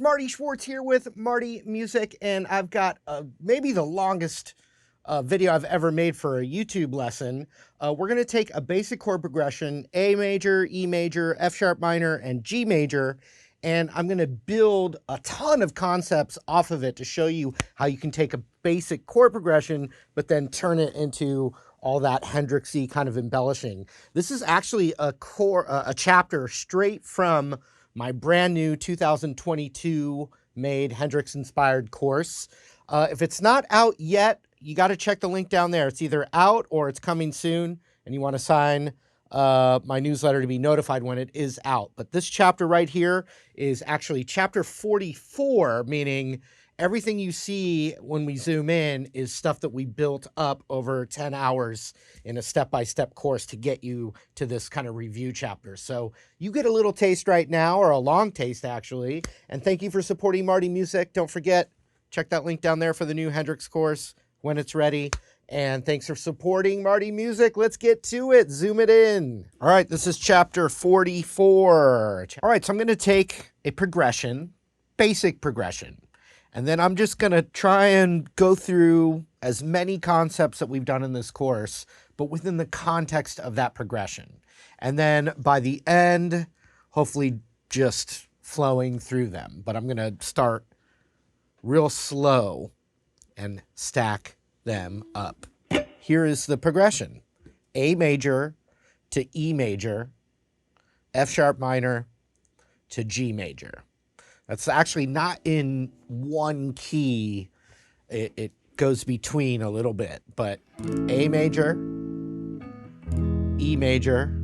Marty Schwartz here with Marty Music, and I've got maybe the longest video I've ever made for a YouTube lesson. We're going to take a basic chord progression, A major, E major, F sharp minor, and G major, and I'm going to build a ton of concepts off of it to show you how you can take a basic chord progression, but then turn it into all that Hendrix C kind of embellishing. This is actually a chapter straight from my brand new 2022 made Hendrix inspired course. If it's not out yet, you got to check the link down there. It's either out or it's coming soon, and you want to sign my newsletter to be notified when it is out. But this chapter right here is actually chapter 44, meaning everything you see when we zoom in is stuff that we built up over 10 hours in a step-by-step course to get you to this kind of review chapter. So you get a little taste right now, or a long taste actually. And thank you for supporting Marty Music. Don't forget, check that link down there for the new Hendrix course when it's ready. And thanks for supporting Marty Music. Let's get to it. Zoom it in. All right, this is chapter 44. All right, so I'm going to take a progression, basic progression. And then I'm just going to try and go through as many concepts that we've done in this course, but within the context of that progression. And then by the end, hopefully just flowing through them. But I'm going to start real slow and stack them up. Here is the progression. A major to E major, F sharp minor to G major. That's actually not in one key. It goes between a little bit, but A major, E major,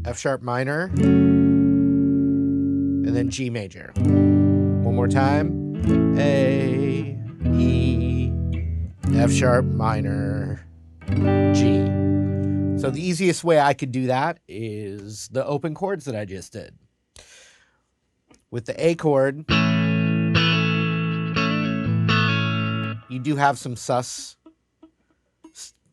F sharp minor, and then G major. One more time. A, E, F sharp minor, G. So the easiest way I could do that is the open chords that I just did. With the A chord, you do have some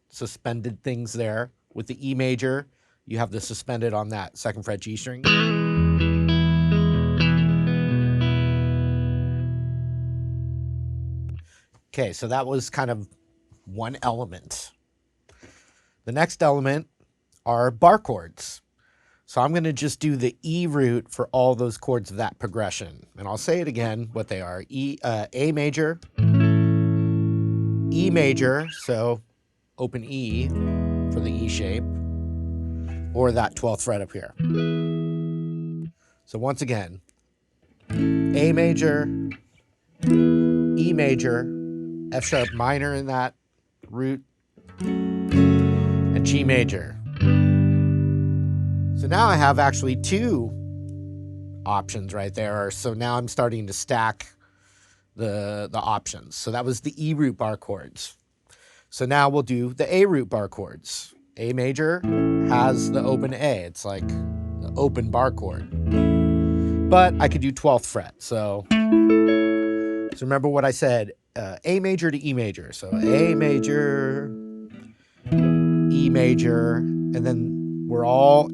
suspended things there. With the E major, you have the suspended on that second fret G string. Okay, so that was kind of one element. The next element are bar chords. So I'm going to just do the E root for all those chords of that progression. And I'll say it again, what they are. A major, E major, so open E for the E shape, or that 12th fret up here. So once again, A major, E major, F sharp minor in that root, and G major. So now I have actually two options right there. So now I'm starting to stack the options. So that was the E root bar chords. So now we'll do the A root bar chords. A major has the open A. It's like the open bar chord. But I could do 12th fret. So remember what I said, A major to E major. So A major, E major, and then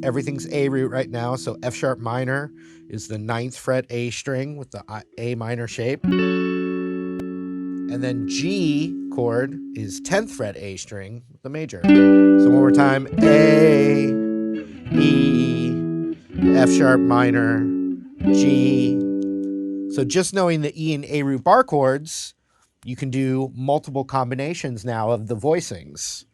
everything's A root right now, so F sharp minor is the 9th fret A string with the A minor shape. And then G chord is 10th fret A string with the major. So one more time, A, E, F sharp minor, G. So just knowing the E and A root bar chords, you can do multiple combinations now of the voicings.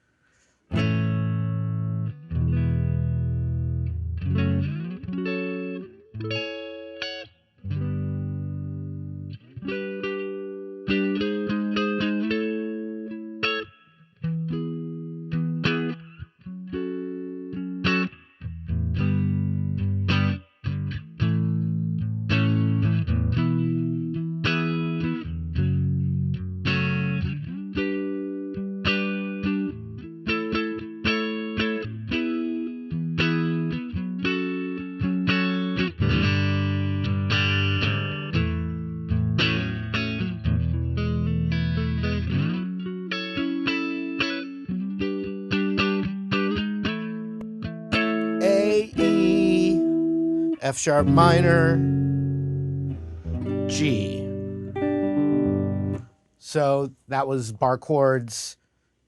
F sharp minor, G. So that was bar chords,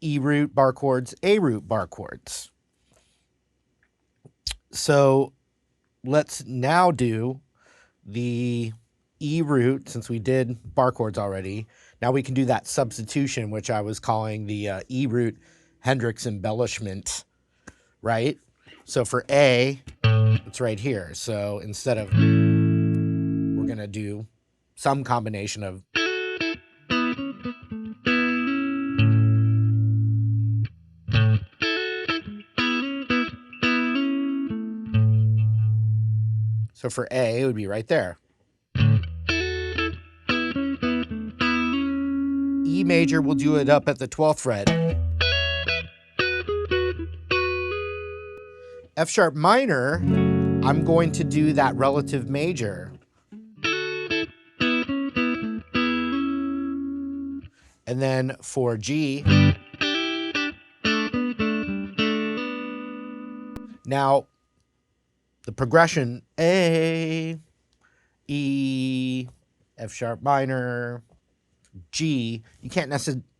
E root bar chords, A root bar chords. So let's now do the E root, since we did bar chords already. Now we can do that substitution, which I was calling the E root Hendrix embellishment, right? So for A, it's right here. So instead of, we're going to do some combination of. So for A, it would be right there. E major, we'll do it up at the 12th fret. F sharp minor, I'm going to do that relative major. And then for G, now the progression A, E, F sharp minor, G, you can't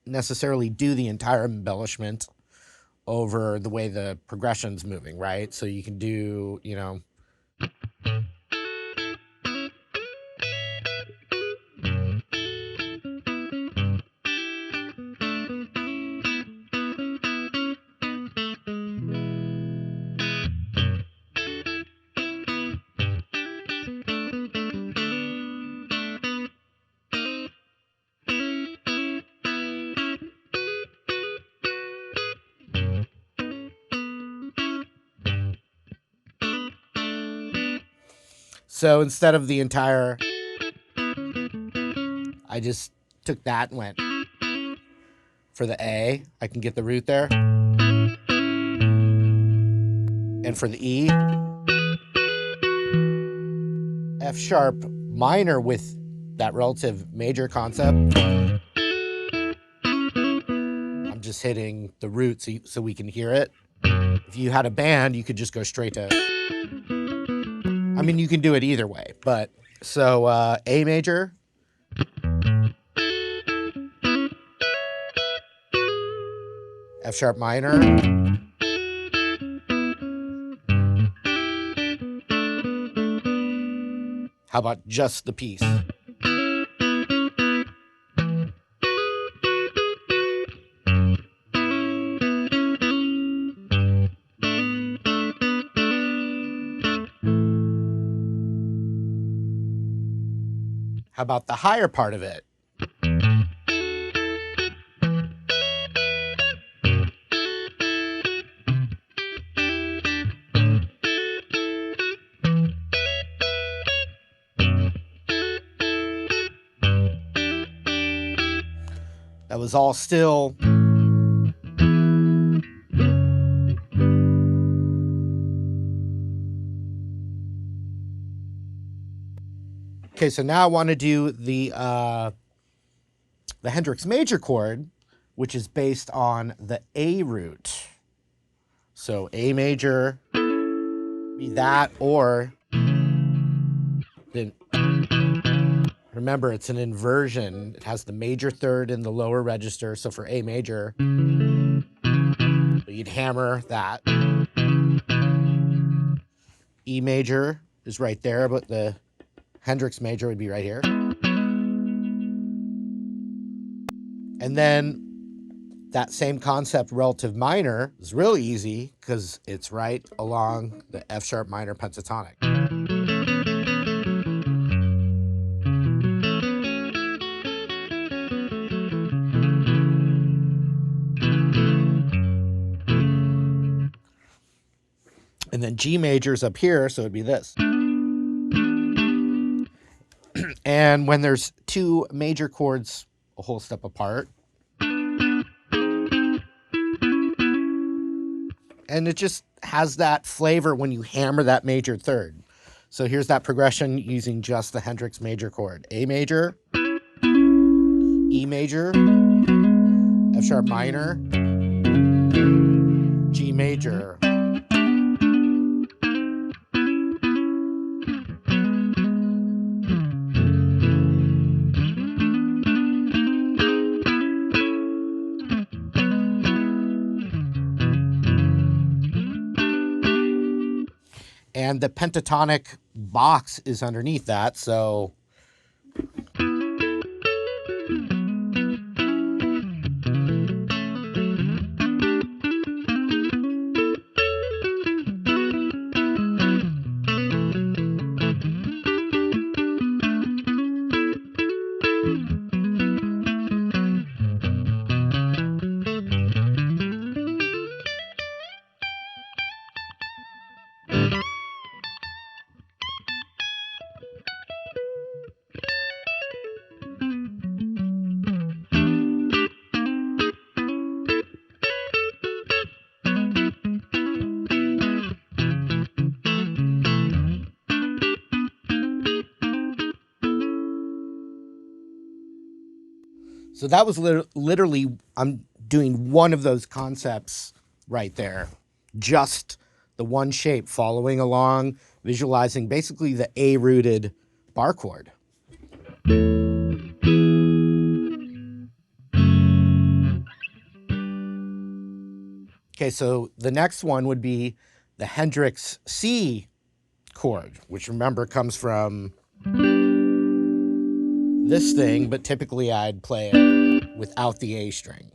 necessarily do the entire embellishment over the way the progression's moving, right? So you can do, you know, so instead of the entire, I just took that and went for the A. I can get the root there. And for the E, F sharp minor with that relative major concept. I'm just hitting the root so we can hear it. If you had a band, you could just go straight to, I mean, you can do it either way, but so A major, F sharp minor, how about just the piece? How about the higher part of it? That was all still. Okay, so now I want to do the Hendrix major chord, which is based on the A root. So A major, be that, or then, remember, it's an inversion. It has the major third in the lower register. So for A major, you'd hammer that. E major is right there, but the Hendrix major would be right here. And then that same concept, relative minor, is really easy because it's right along the F sharp minor pentatonic. And then G major's up here, so it'd be this. And when there's two major chords a whole step apart, and it just has that flavor when you hammer that major third. So here's that progression using just the Hendrix major chord. A major, E major, F sharp minor, G major. And the pentatonic box is underneath that, so that was literally, I'm doing one of those concepts right there. Just the one shape, following along, visualizing basically the A-rooted bar chord. Okay, so the next one would be the Hendrix C chord, which remember comes from this thing, but typically I'd play it without the A string.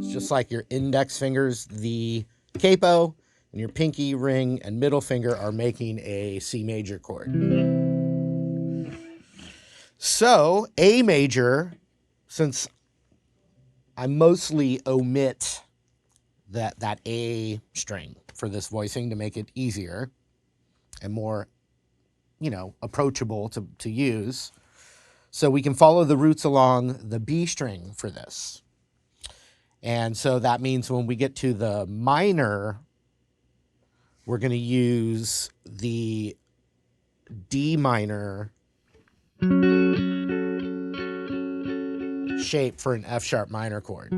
It's just like your index fingers, the capo, and your pinky, ring, and middle finger are making a C major chord. So A major, since I mostly omit that A string for this voicing to make it easier and more, approachable to use. So we can follow the roots along the B string for this. And so that means when we get to the minor, we're going to use the D minor shape for an F sharp minor chord.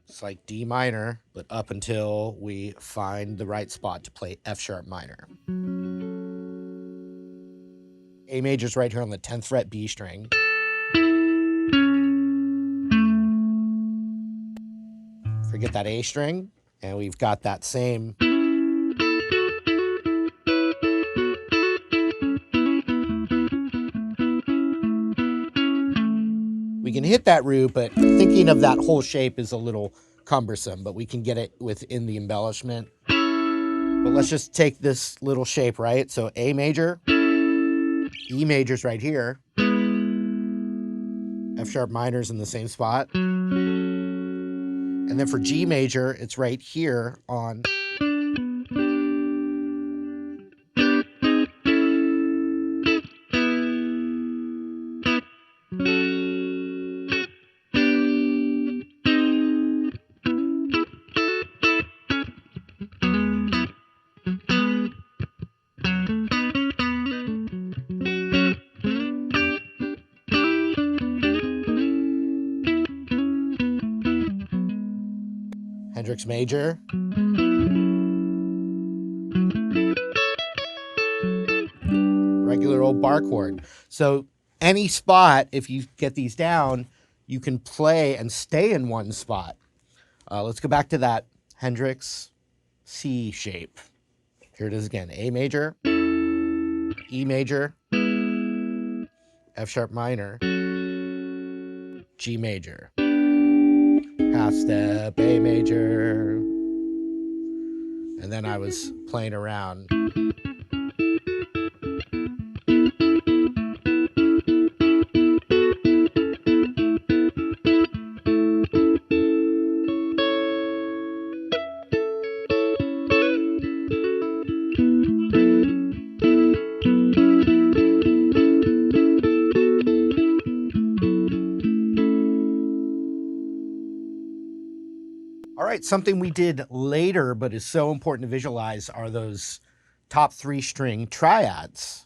It's like D minor, but up until we find the right spot to play F sharp minor. A major's right here on the 10th fret B string. Forget that A string, and we've got that same. We can hit that root, but thinking of that whole shape is a little cumbersome, but we can get it within the embellishment. But let's just take this little shape, right? So A major, E major's right here, F sharp minor's in the same spot. And then for G major, it's right here on. Hendrix major. Regular old bar chord. So any spot, if you get these down, you can play and stay in one spot. Let's go back to that Hendrix C shape. Here it is again. A major, E major, F sharp minor, G major. Half step, A major, and then I was playing around. All right, something we did later but is so important to visualize are those top 3 string triads.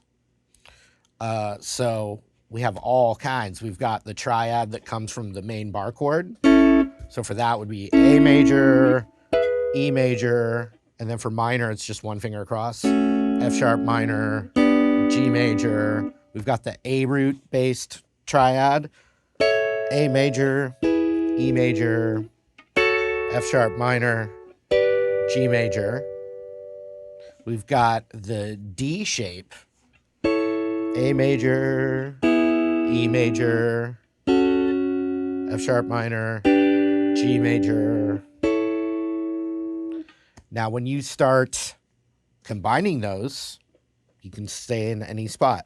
So we have all kinds. We've got the triad that comes from the main bar chord. So for that would be A major, E major, and then for minor it's just one finger across. F sharp minor, G major, We've got the A root based triad, A major, E major, F sharp minor, G major. We've got the D shape, A major, E major, F sharp minor, G major. Now, when you start combining those, you can stay in any spot.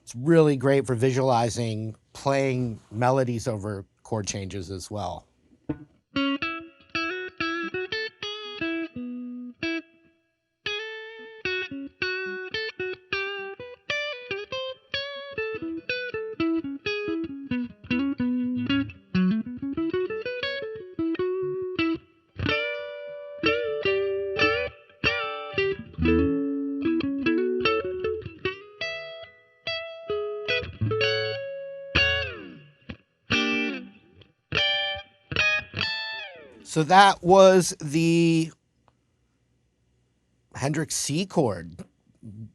It's really great for visualizing playing melodies over chord changes as well. So that was the Hendrix C chord,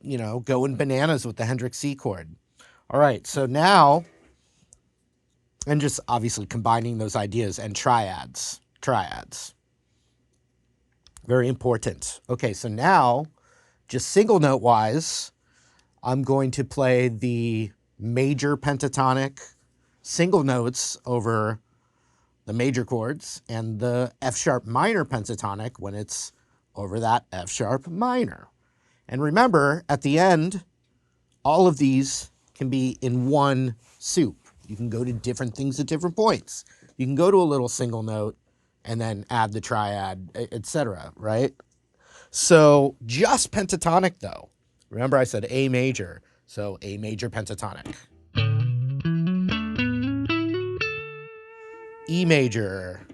you know, going bananas with the Hendrix C chord. All right, so now, and just obviously combining those ideas and triads. Very important. Okay, so now, just single note wise, I'm going to play the major pentatonic single notes over the major chords and the F sharp minor pentatonic when it's over that F sharp minor. And remember, at the end, all of these can be in one soup. You can go to different things at different points. You can go to a little single note and then add the triad, etc., right? So just pentatonic though. Remember I said A major, so A major pentatonic. E major,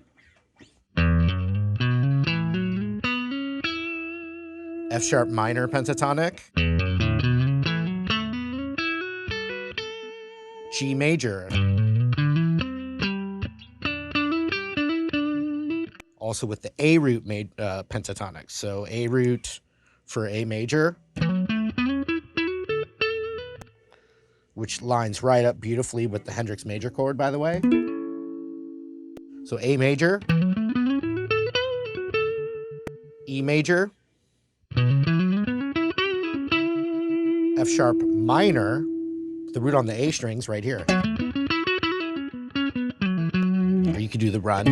F sharp minor pentatonic, G major, also with the A root pentatonic. So A root for A major, which lines right up beautifully with the Hendrix major chord, by the way. So A major, E major, F sharp minor, the root on the A strings right here. Or you could do the run.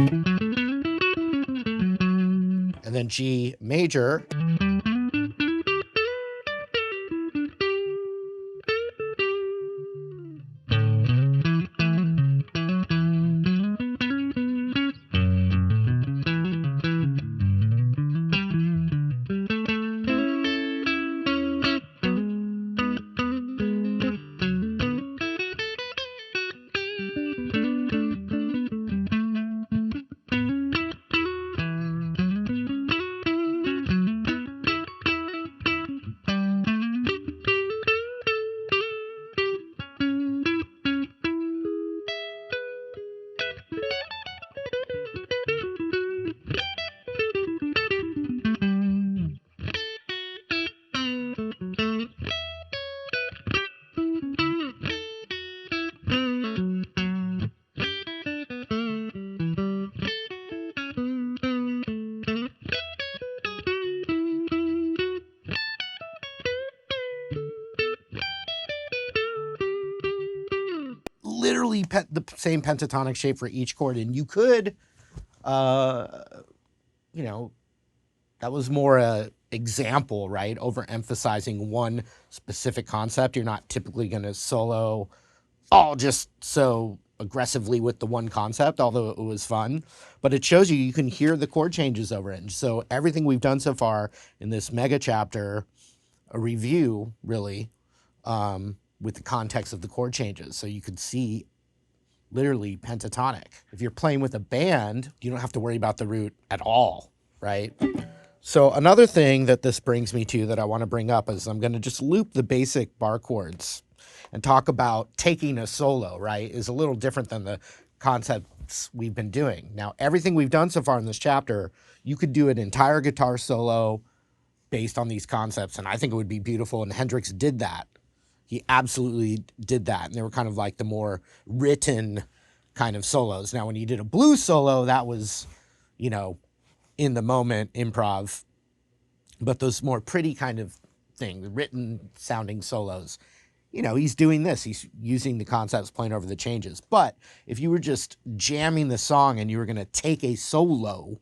And then G major, the same pentatonic shape for each chord, and you could, you know, that was more a example, right? Overemphasizing one specific concept. You're not typically going to solo all just so aggressively with the one concept, although it was fun. But it shows you can hear the chord changes over it. And so everything we've done so far in this mega chapter, a review really, with the context of the chord changes. So you could see literally pentatonic. If you're playing with a band, you don't have to worry about the root at all, right? So another thing that this brings me to that I want to bring up is I'm going to just loop the basic bar chords and talk about taking a solo, right? Is a little different than the concepts we've been doing. Now, everything we've done so far in this chapter, you could do an entire guitar solo based on these concepts, and I think it would be beautiful, and Hendrix did that. He absolutely did that, and they were kind of like the more written kind of solos. Now, when he did a blues solo, that was, you know, in the moment improv, but those more pretty kind of thing, the written sounding solos, you know, he's doing this. He's using the concepts, playing over the changes. But if you were just jamming the song and you were going to take a solo,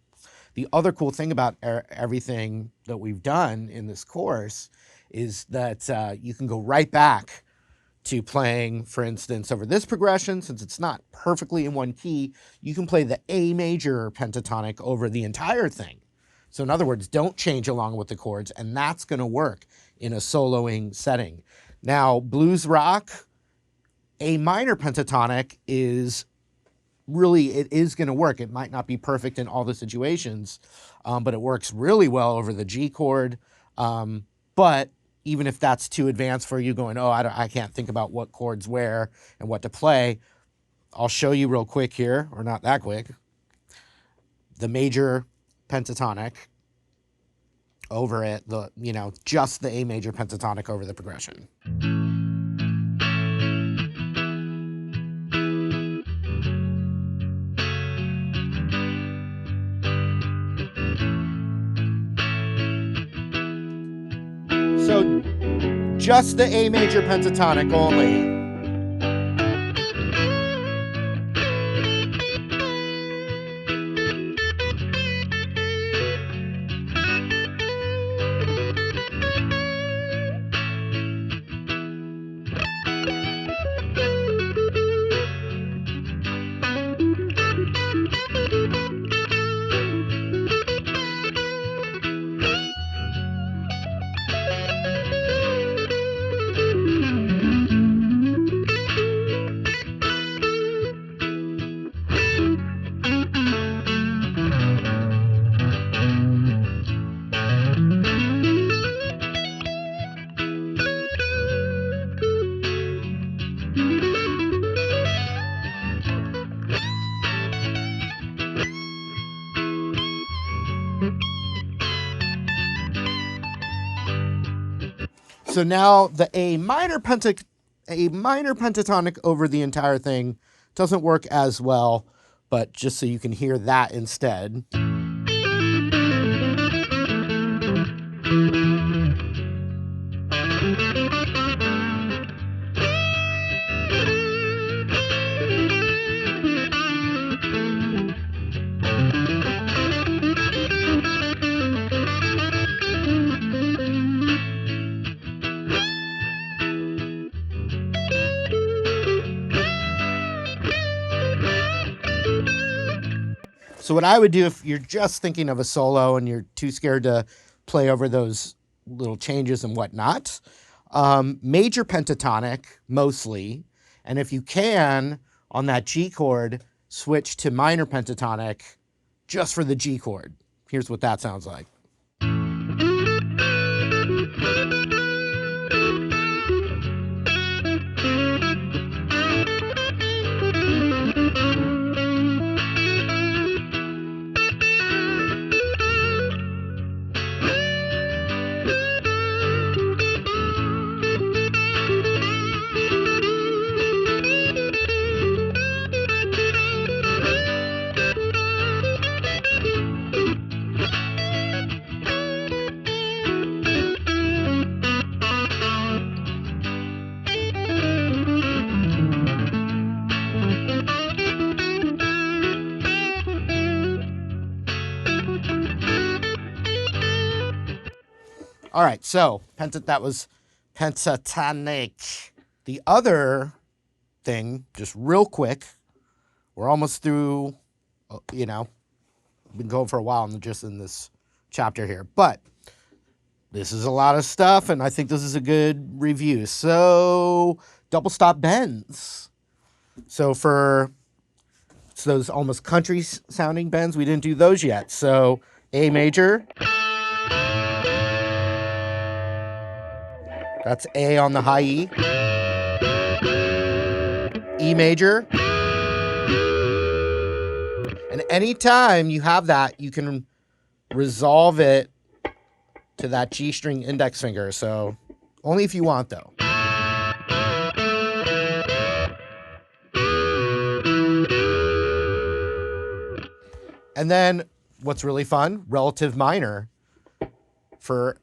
the other cool thing about everything that we've done in this course is that you can go right back to playing, for instance, over this progression. Since it's not perfectly in one key, you can play the A major pentatonic over the entire thing. So in other words, don't change along with the chords, and that's going to work in a soloing setting. Now, blues rock, A minor pentatonic is really, it is going to work. It might not be perfect in all the situations, but it works really well over the G chord. But even if that's too advanced for you going, oh, I can't think about what chords where and what to play, I'll show you real quick here, or not that quick, the major pentatonic over it, you know, just the A major pentatonic over the progression. So just the A major pentatonic only. So now the A minor pentatonic over the entire thing doesn't work as well, but just so you can hear that instead. So what I would do if you're just thinking of a solo and you're too scared to play over those little changes and whatnot, major pentatonic mostly, and if you can, on that G chord, switch to minor pentatonic just for the G chord. Here's what that sounds like. All right, so that was pentatonic. The other thing, just real quick, we're almost through, you know, been going for a while just in this chapter here, but this is a lot of stuff, and I think this is a good review. So, double stop bends. So it's those almost country sounding bends, we didn't do those yet. So A major, that's A on the high E. E major. And anytime you have that, you can resolve it to that G string index finger. So only if you want, though. And then what's really fun, relative minor. For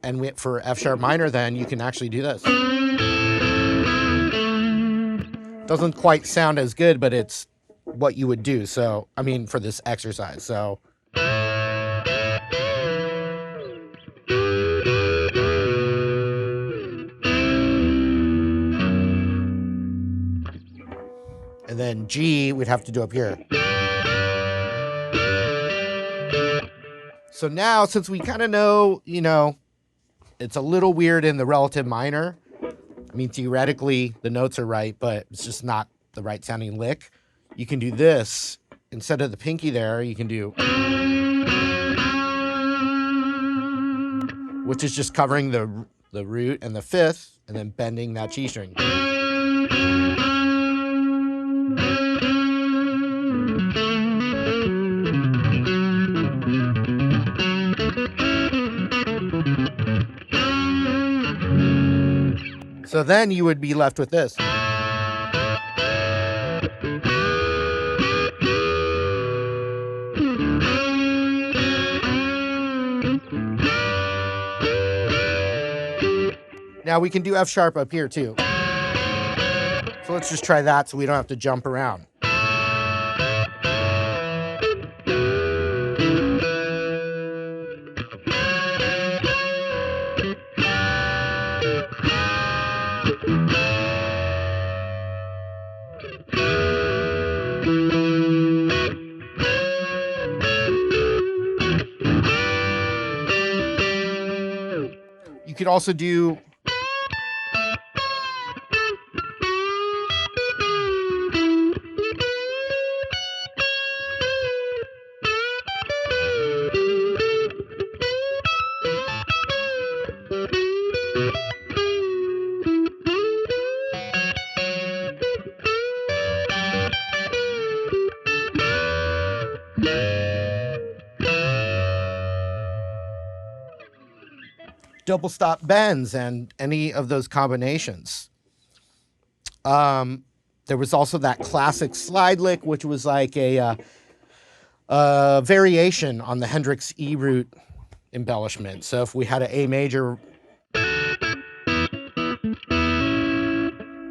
F sharp minor, then you can actually do this. Doesn't quite sound as good, but it's what you would do. So, I mean, for this exercise. So. And then G, we'd have to do up here. So now, since we kind of know, you know, it's a little weird in the relative minor. I mean, theoretically, the notes are right, but it's just not the right sounding lick. You can do this. Instead of the pinky there, you can do, which is just covering the root and the fifth, and then bending that G string. So then you would be left with this. Now we can do F sharp up here too. So let's just try that so we don't have to jump around. You could also do double stop bends and any of those combinations. There was also that classic slide lick, which was like a variation on the Hendrix E root embellishment. So if we had an A major,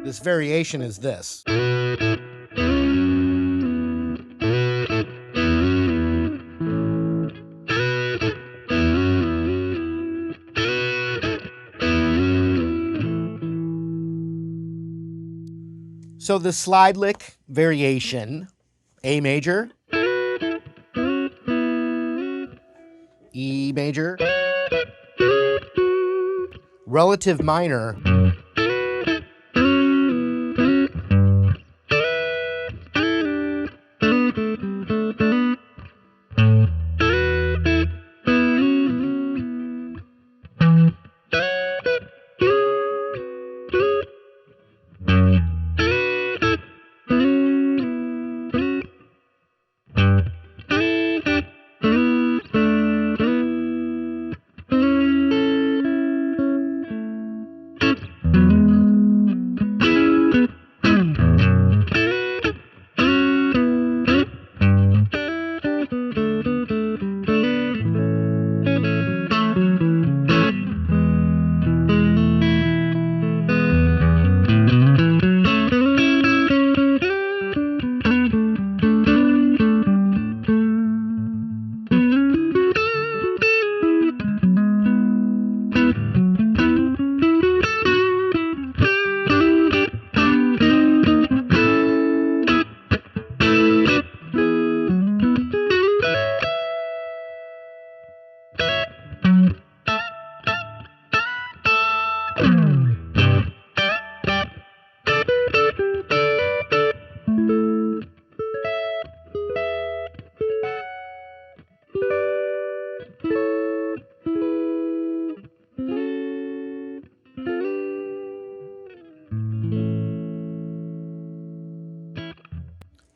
this variation is this. So the slide lick variation, A major, E major, relative minor,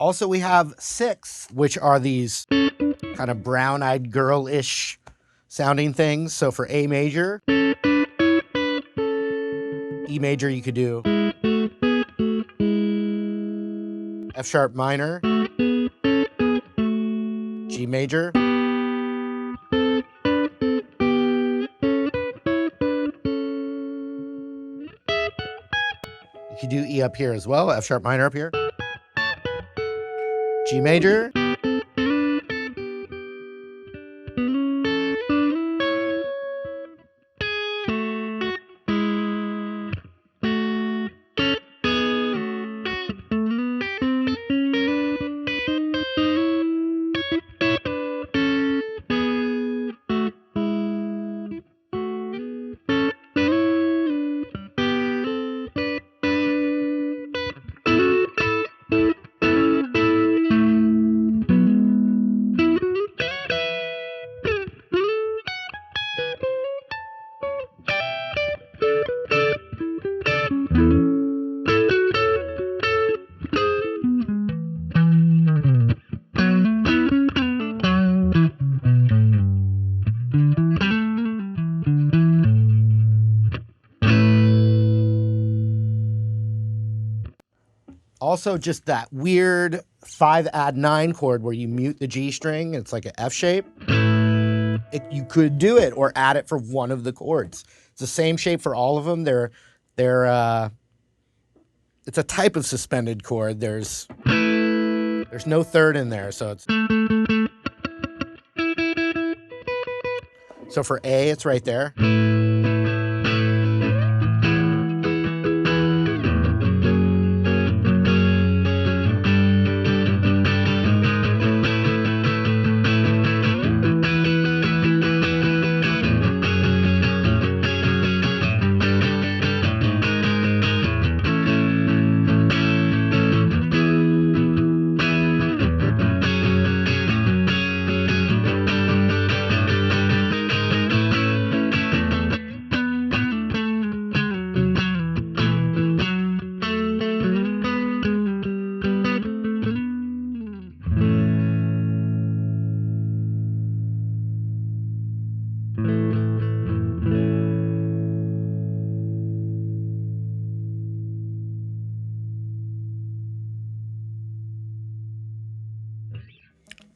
Also, we have 6, which are these kind of brown-eyed girl-ish sounding things. So for A major, E major, you could do F sharp minor, G major, you could do E up here as well, F sharp minor up here, G major, also just that weird 5-add-9 chord where you mute the G string. It's like an F shape. You could do it or add it for one of the chords. It's the same shape for all of them. It's a type of suspended chord. There's no third in there, so for A, it's right there.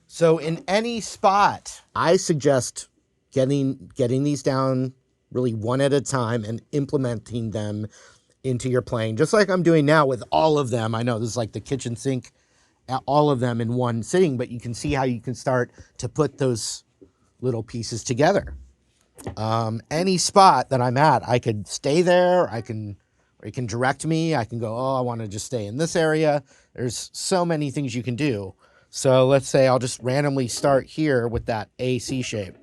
So in any spot, I suggest getting these down really one at a time and implementing them into your playing, just like I'm doing now with all of them. I know this is like the kitchen sink, all of them in one sitting, but you can see how you can start to put those little pieces together. Any spot that I'm at, I could stay there, or you can direct me. I can go, oh, I want to just stay in this area. There's so many things you can do. So let's say I'll just randomly start here with that A-C shape.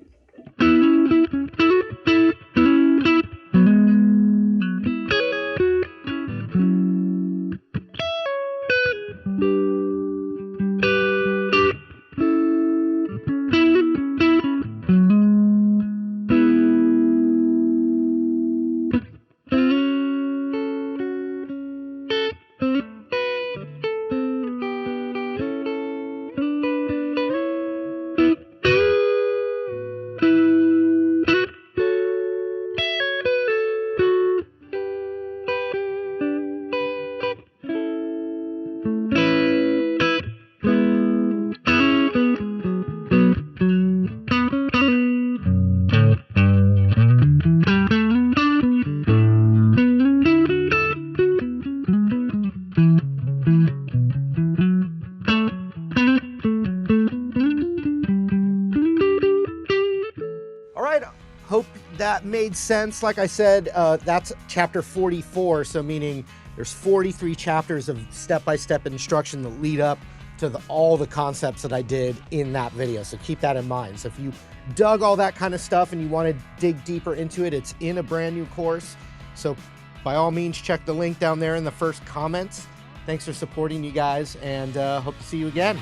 Hope that made sense. Like I said, that's chapter 44, so meaning there's 43 chapters of step-by-step instruction that lead up to all the concepts that I did in that video, so keep that in mind. So if you dug all that kind of stuff and you want to dig deeper into it, it's in a brand new course, so by all means check the link down there in the first comments. Thanks for supporting you guys, and hope to see you again.